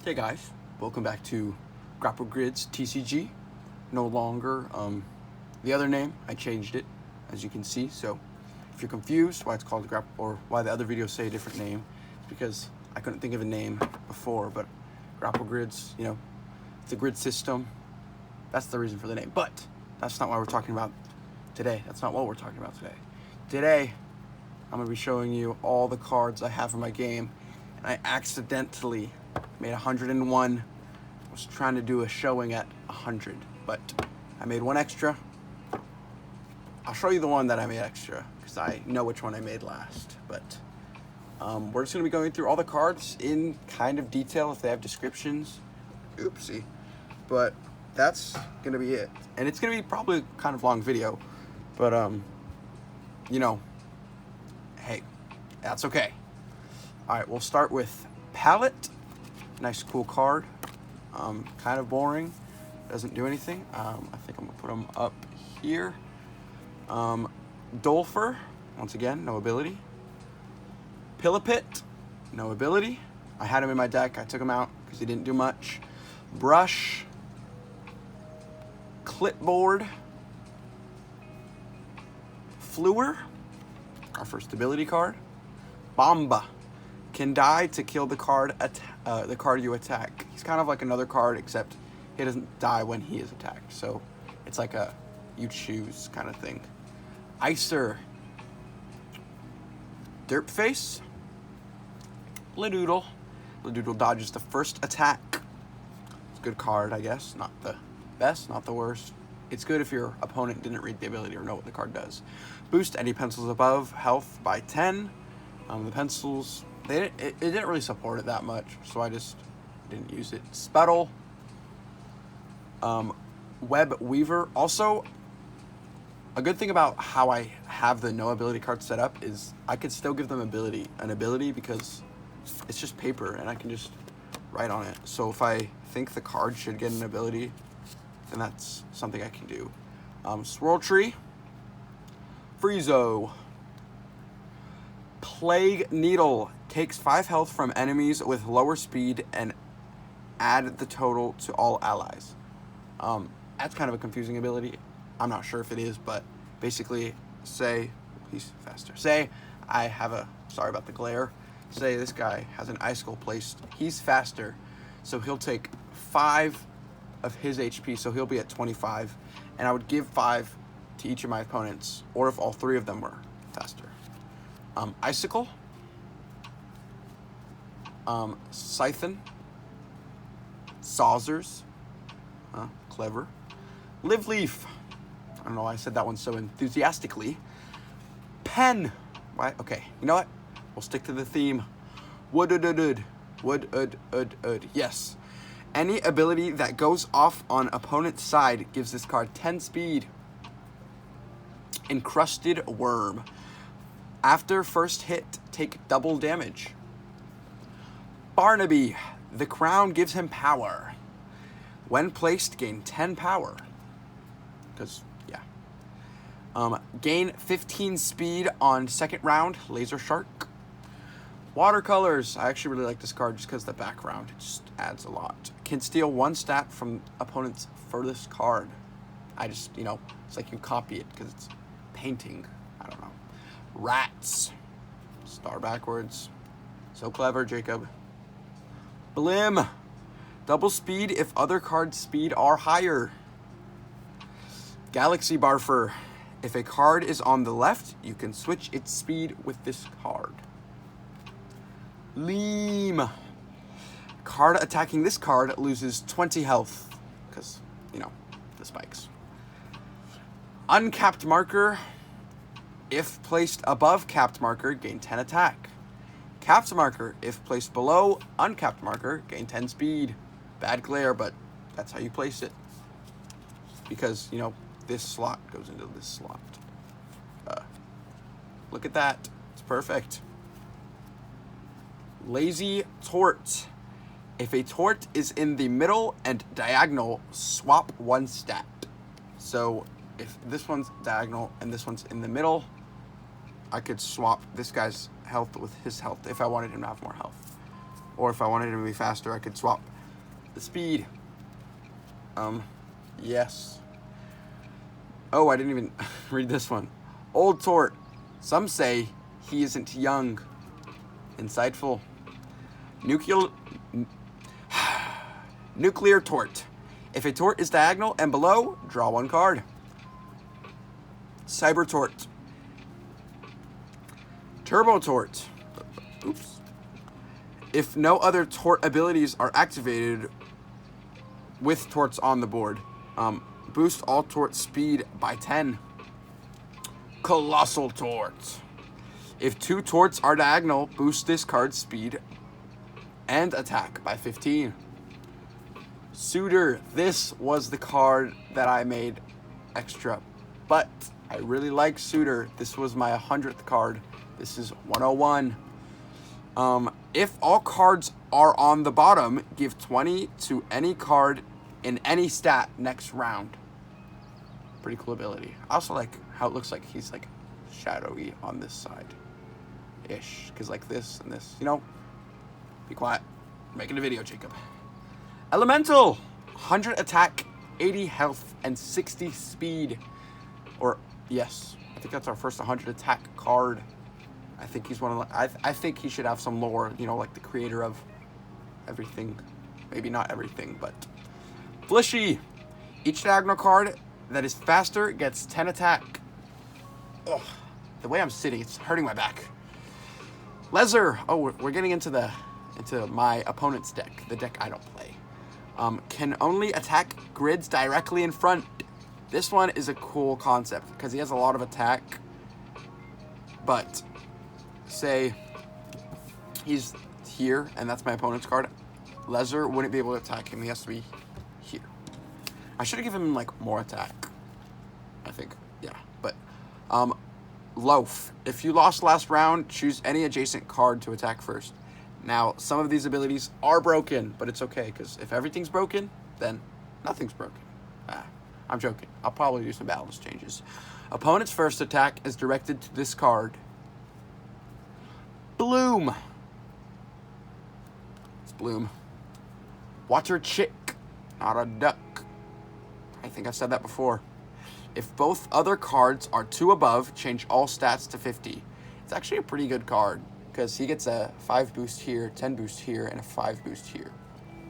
Hey guys, welcome back to Grapple Grids TCG. No longer the other name. I changed it, as you can see. So if you're confused why it's called Grapple or why the other videos say a different name, it's because I couldn't think of a name before. But Grapple Grids, you know, it's a grid system. That's the reason for the name. But that's not what we're talking about today. That's not what we're talking about today. Today, I'm gonna be showing you all the cards I have in my game, and I accidentally made 101. I was trying to do a showing at 100, but I made one extra. I'll show you the one that I made extra because I know which one I made last. But we're just gonna be going through all the cards in kind of detail if they have descriptions. Oopsie. But that's gonna be it, and it's gonna be probably kind of long video. But you know, hey, that's okay. All right, we'll start with Palette. Nice, cool card. Kind of boring. Doesn't do anything. I think I'm gonna put him up here. Dolfer, once again, no ability. Pillipit, no ability. I had him in my deck. I took him out because he didn't do much. Brush. Clipboard. Fluer, our first ability card. Bomba. Can die to kill the card you attack. He's kind of like another card, except he doesn't die when he is attacked. So it's like a you choose kind of thing. Icer. Dirtface. Doodle. Doodle dodges the first attack. It's a good card, I guess. Not the best, not the worst. It's good if your opponent didn't read the ability or know what the card does. Boost any pencils above health by 10. The pencils, it didn't really support it that much, so I just didn't use it. Spettle. Web Weaver. Also, a good thing about how I have the no ability card set up is I could still give them an ability because it's just paper and I can just write on it. So if I think the card should get an ability, then that's something I can do. Swirl Tree. Friezo. Plague Needle. Takes 5 health from enemies with lower speed and add the total to all allies. That's kind of a confusing ability. I'm not sure if it is, but basically, say, he's faster. Say I have a, sorry about the glare. Say this guy has an icicle placed. He's faster, so he'll take 5 of his HP, so he'll be at 25, and I would give 5 to each of my opponents, or if all 3 of them were faster. Icicle. Scythen. Saucers. Clever. Live Leaf. I don't know why I said that one so enthusiastically. Pen. Why? Okay, you know what? We'll stick to the theme. Wood. Yes. Any ability that goes off on opponent's side gives this card 10 speed. Encrusted Worm. After first hit, take double damage. Barnaby. The crown gives him power. When placed, gain 10 power. Because, yeah. Gain 15 speed on second round. Laser Shark. Watercolors. I actually really like this card just because the background just adds a lot. Can steal 1 stat from opponent's furthest card. I just, you know, it's like you copy it because it's painting. I don't know. Rats. Star backwards. So clever, Jacob. Blim. Double speed if other cards' speed are higher. Galaxy Barfer. If a card is on the left, you can switch its speed with this card. Leam. Card attacking this card loses 20 health. Because, you know, the spikes. Uncapped Marker. If placed above capped marker, gain 10 attack. Capped marker. If placed below uncapped marker, gain 10 speed. Bad glare, but that's how you place it. Because, you know, this slot goes into this slot. Look at that. It's perfect. Lazy Tort. If a tort is in the middle and diagonal, swap 1 stat. So if this one's diagonal and this one's in the middle, I could swap this guy's health with his health if I wanted him to have more health. Or if I wanted him to be faster, I could swap the speed. Yes. Oh, I didn't even read this one. Old Tort. Some say he isn't young. Insightful. Nuclear Tort. If a Tort is diagonal and below, draw one card. Cyber Tort. Turbo Tort. Oops. If no other Tort abilities are activated with Torts on the board, boost all Tort speed by 10. Colossal Tort. If 2 Torts are diagonal, boost this card's speed and attack by 15. Suitor. This was the card that I made extra, but I really like Suitor. This was my 100th card. This is 101. If all cards are on the bottom, give 20 to any card in any stat next round. Pretty cool ability. I also like how it looks like he's like shadowy on this side ish, because like this and this, you know. Be quiet. I'm making a video, Jacob. Elemental. 100 attack, 80 health, and 60 speed. Or yes, I think that's our first 100 attack card. I think he's one of the, I think he should have some lore, you know, like the creator of everything. Maybe not everything, but Flishy. Each diagonal card that is faster gets 10 attack. Ugh, the way I'm sitting, it's hurting my back. Lezer. Oh, we're getting into my opponent's deck, the deck I don't play. Can only attack grids directly in front. This one is a cool concept because he has a lot of attack, but say he's here and that's my opponent's card, Lezer wouldn't be able to attack him. He has to be here. I should have given him like more attack, I think. Yeah, but Loaf. If you lost last round, choose any adjacent card to attack first. Now, some of these abilities are broken, but it's okay because if everything's broken, then nothing's broken. I'm joking. I'll probably do some balance changes. Opponent's first attack is directed to this card. Bloom. It's Bloom. Water chick, not a duck. I think I've said that before. If both other cards are 2 above, change all stats to 50. It's actually a pretty good card because he gets a 5 boost here, 10 boost here, and a 5 boost here.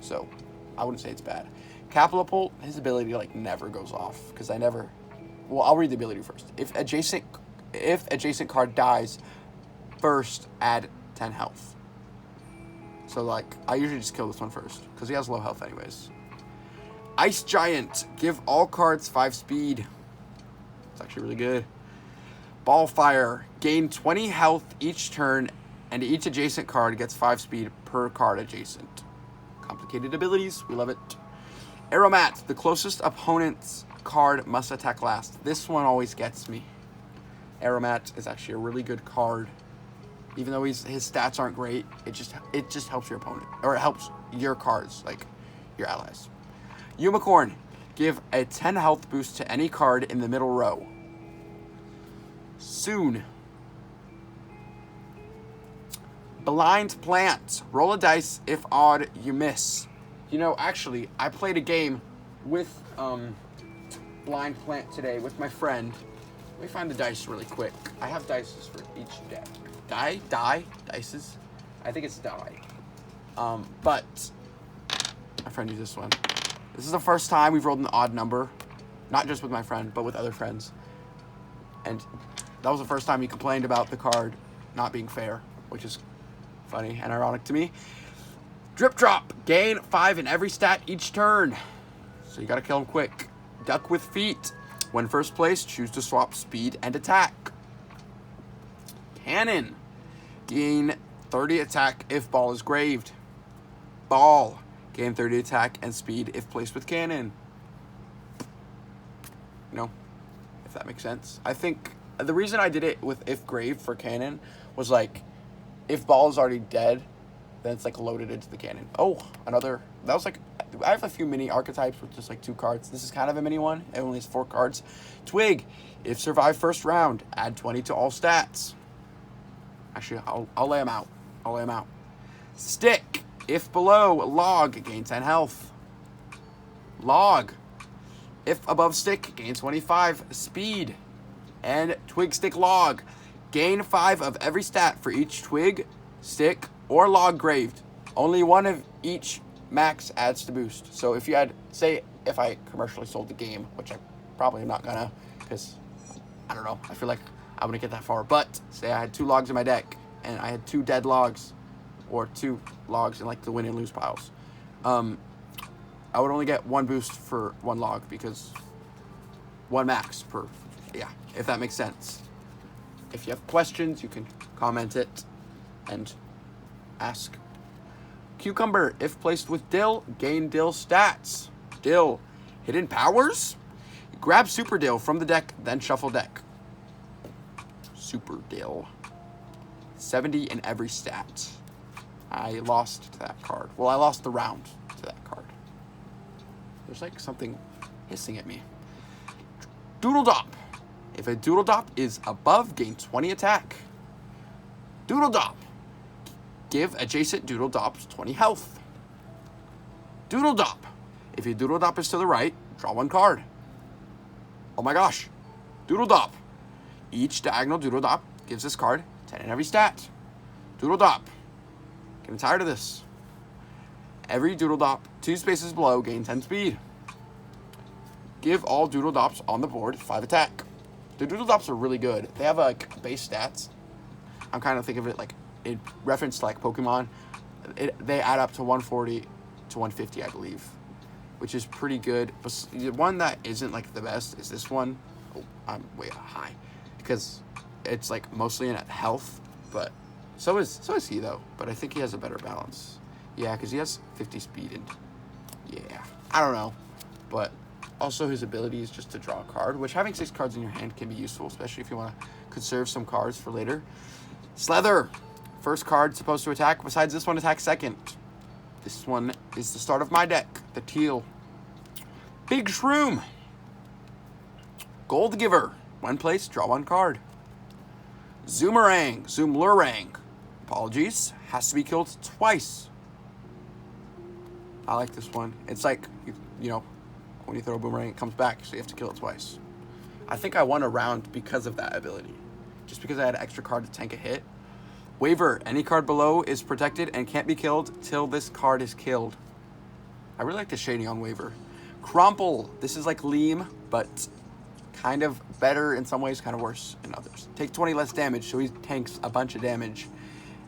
So I wouldn't say it's bad. Catapult, his ability like never goes off because well, I'll read the ability first. If adjacent card dies, first add 10 health. So like I usually just kill this one first because he has low health anyways. Ice Giant, give all cards 5 speed. It's actually really good. Ballfire, gain 20 health each turn, and each adjacent card gets 5 speed per card adjacent. Complicated abilities, we love it. Aeromat, the closest opponent's card must attack last. This one always gets me. Aeromat is actually a really good card. Even though his stats aren't great, it just helps your opponent, or it helps your cards, like your allies. Unicorn, give a 10 health boost to any card in the middle row. Soon. Blind Plant, roll a dice. If odd, you miss. You know, actually, I played a game with Blind Plant today with my friend. Let me find the dice really quick. I have dices for each deck. Dices. I think it's die. But my friend used this one. This is the first time we've rolled an odd number, not just with my friend, but with other friends. And that was the first time he complained about the card not being fair, which is funny and ironic to me. Drip Drop, gain 5 in every stat each turn. So you gotta kill him quick. Duck with Feet. When first place, choose to swap speed and attack. Cannon, gain 30 attack if ball is graved. Ball, gain 30 attack and speed if placed with cannon. You know, if that makes sense. I think the reason I did it with if graved for cannon was like, if ball is already dead, then it's like loaded into the cannon. Oh, another, that was like, I have a few mini archetypes with just like 2 cards. This is kind of a mini one. It only has 4 cards. Twig, if survive first round, add 20 to all stats. Actually, I'll lay them out. Stick, If below, log, gain 10 health. Log. If above stick, gain 25 speed. And twig, stick, log. Gain 5 of every stat for each twig, stick, or log graved. Only one of each max adds to boost. So if you had, say, if I commercially sold the game, which I probably am not gonna, because I don't know, I feel like I wouldn't get that far. But say I had 2 logs in my deck, and I had 2 dead logs, or 2 logs in like the win and lose piles. I would only get 1 boost for 1 log, because 1 max per, yeah, if that makes sense. If you have questions, you can comment it and ask. Cucumber, if placed with dill, gain dill stats. Dill, hidden powers? Grab super dill from the deck, then shuffle deck. Super dill. 70 in every stat. I lost to that card. Well, I lost the round to that card. There's like something hissing at me. Doodle Dop. If a Doodle Dop is above, gain 20 attack. Doodle Dop. Give adjacent Doodle Dops 20 health. Doodle Dop. If your Doodle Dop is to the right, draw 1 card. Oh my gosh. Doodle Dop. Each diagonal Doodle Dop gives this card 10 in every stat. Doodle Dop. Getting tired of this. Every Doodle Dop 2 spaces below gain 10 speed. Give all Doodle Dops on the board 5 attack. The Doodle Dops are really good. They have like base stats. I'm kind of thinking of it like in reference to like Pokemon. They add up to 140 to 150, I believe, which is pretty good. But the one that isn't like the best is this one. Oh, I'm way high because it's like mostly in health, but so is he though. But I think he has a better balance. Yeah, because he has 50 speed and yeah, I don't know, but also his ability is just to draw a card, which having 6 cards in your hand can be useful, especially if you want to conserve some cards for later. Slither. First card supposed to attack, besides this one attacks second. This one is the start of my deck, the teal. Big Shroom. Gold Giver. When placed, draw 1 card. Zoomlurang. Apologies. Has to be killed twice. I like this one. It's like, you know, when you throw a boomerang, it comes back, so you have to kill it twice. I think I won a round because of that ability. Just because I had an extra card to tank a hit. Waver. Any card below is protected and can't be killed till this card is killed. I really like the shading on Waver. Crumple. This is like Leam, but kind of better in some ways, kind of worse in others. Take 20 less damage, so he tanks a bunch of damage.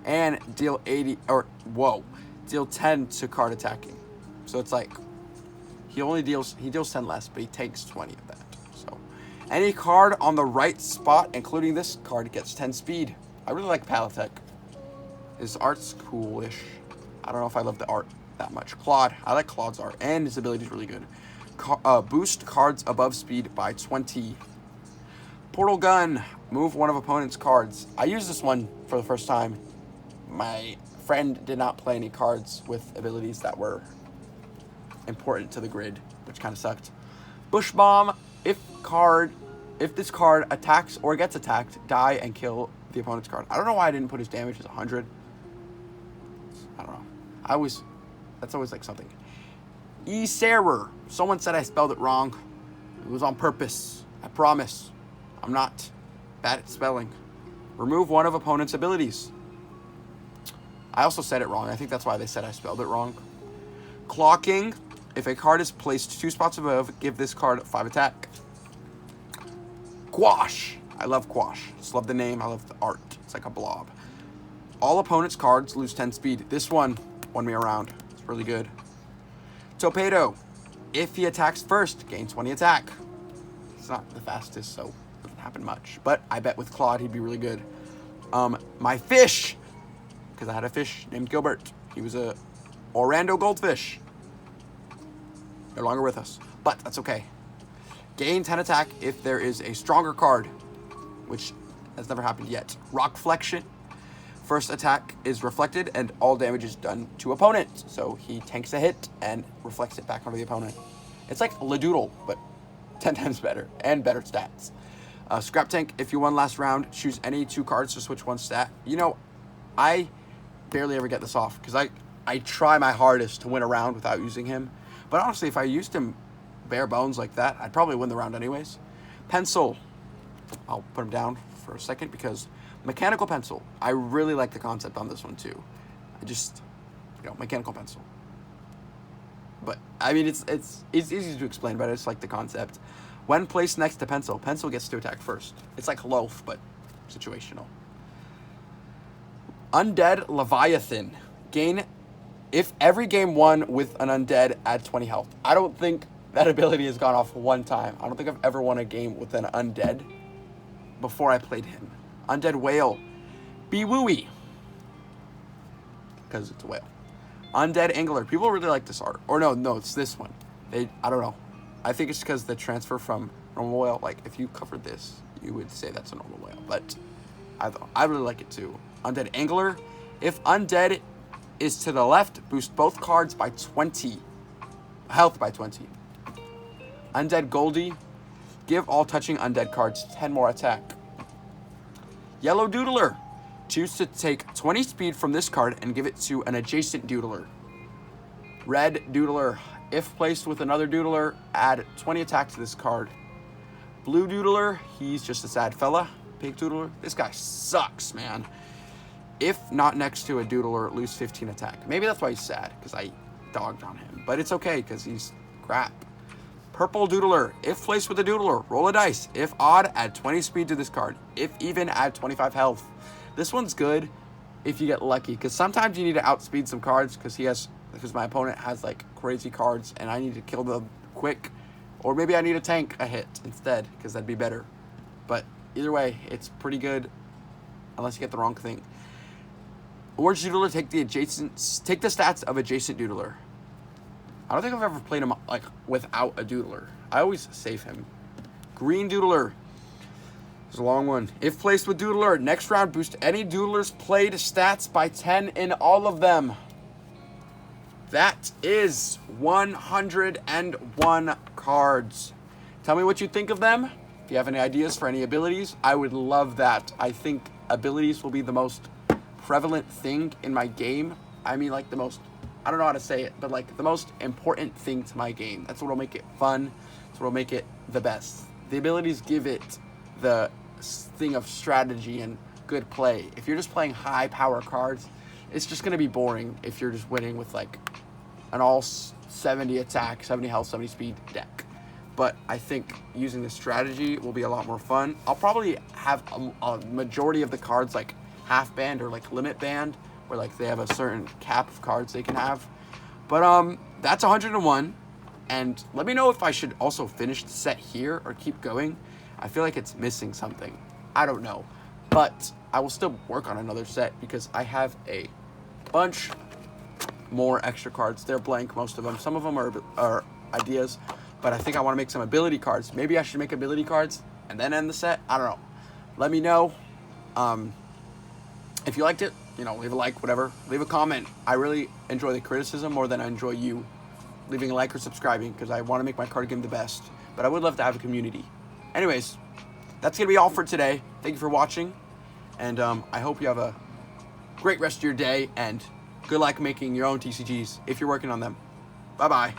And deal 80, or, whoa, deal 10 to card attacking. So it's like, he deals 10 less, but he takes 20 of that. So any card on the right spot, including this card, gets 10 speed. I really like Palatech. His art's coolish. I don't know if I love the art that much. Claude. I like Claude's art, and his ability is really good. Boost cards above speed by 20. Portal Gun. Move one of opponent's cards. I used this one for the first time. My friend did not play any cards with abilities that were important to the grid, which kind of sucked. Bush Bomb. If this card attacks or gets attacked, die and kill the opponent's card. I don't know why I didn't put his damage as 100. I don't know. That's always like something. Esarer. Someone said I spelled it wrong. It was on purpose. I promise. I'm not bad at spelling. Remove one of opponent's abilities. I also said it wrong. I think that's why they said I spelled it wrong. Clocking. If a card is placed 2 spots above, give this card 5 attack. Quash. I love Quash. Just love the name. I love the art. It's like a blob. All opponent's cards lose 10 speed. This one won me around. It's really good. Torpedo. If he attacks first, gain 20 attack. It's not the fastest, so it doesn't happen much. But I bet with Claude, he'd be really good. My fish. Because I had a fish named Gilbert. He was a Orlando goldfish. No longer with us. But that's okay. Gain 10 attack if there is a stronger card, which has never happened yet. Rock Flexion. First attack is reflected and all damage is done to opponent. So he tanks a hit and reflects it back onto the opponent. It's like Doodle, but 10 times better and better stats. Scrap Tank. If you won last round, choose any 2 cards to switch 1 stat. You know, I barely ever get this off because I try my hardest to win a round without using him. But honestly, if I used him bare bones like that, I'd probably win the round anyways. Pencil. I'll put him down for a second because mechanical pencil. I really like the concept on this one too. I just, mechanical pencil. But I mean, it's easy to explain, but it's like the concept. When placed next to pencil, pencil gets to attack first. It's like loaf, but situational. Undead Leviathan. Gain if every game won with an undead, add 20 health. I don't think that ability has gone off one time. I don't think I've ever won a game with an undead before I played him. Undead Whale. Be wooey. Because it's a whale. Undead Angler. People really like this art. Or no, it's this one. I don't know. I think it's because the transfer from normal whale, like if you covered this, you would say that's a normal whale. But I really like it too. Undead Angler. If undead is to the left, boost both cards by 20. Health by 20. Undead Goldie. Give all touching undead cards 10 more attack. Yellow Doodler. Choose to take 20 speed from this card and give it to an adjacent Doodler. Red Doodler. If placed with another Doodler, add 20 attack to this card. Blue Doodler. He's just a sad fella. Pink Doodler. This guy sucks, man. If not next to a Doodler, lose 15 attack. Maybe that's why he's sad, because I dogged on him. But it's okay, because he's crap. Purple Doodler. If placed with a Doodler, roll a dice. If odd, add 20 speed to this card. If even, add 25 health. This one's good if you get lucky, because sometimes you need to outspeed some cards, because my opponent has like crazy cards, and I need to kill them quick. Or maybe I need to tank a hit instead, because that'd be better. But either way, it's pretty good, unless you get the wrong thing. Orange Doodler, take the stats of adjacent Doodler. I don't think I've ever played him like without a Doodler. I always save him. Green Doodler. It's a long one. If placed with Doodler, next round boost any Doodler's played stats by 10 in all of them. That is 101 cards. Tell me what you think of them. If you have any ideas for any abilities, I would love that. I think abilities will be the most prevalent thing in my game. I mean, like the most, I don't know how to say it, but like the most important thing to my game. That's what'll make it fun. That's what'll make it the best. The abilities give it the thing of strategy and good play. If you're just playing high power cards, it's just going to be boring if you're just winning with like an all 70 attack, 70 health, 70 speed deck. But I think using the strategy will be a lot more fun. I'll probably have a majority of the cards like half band or like limit band, where like they have a certain cap of cards they can have. But that's 101. And let me know if I should also finish the set here or keep going. I feel like it's missing something. I don't know. But I will still work on another set because I have a bunch more extra cards. They're blank, most of them. Some of them are ideas, but I think I want to make some ability cards. Maybe I should make ability cards and then end the set. I don't know. Let me know. If you liked it, leave a like, whatever. Leave a comment. I really enjoy the criticism more than I enjoy you leaving a like or subscribing, because I want to make my card game the best. But I would love to have a community. Anyways, that's going to be all for today. Thank you for watching. And I hope you have a great rest of your day. And good luck making your own TCGs if you're working on them. Bye-bye.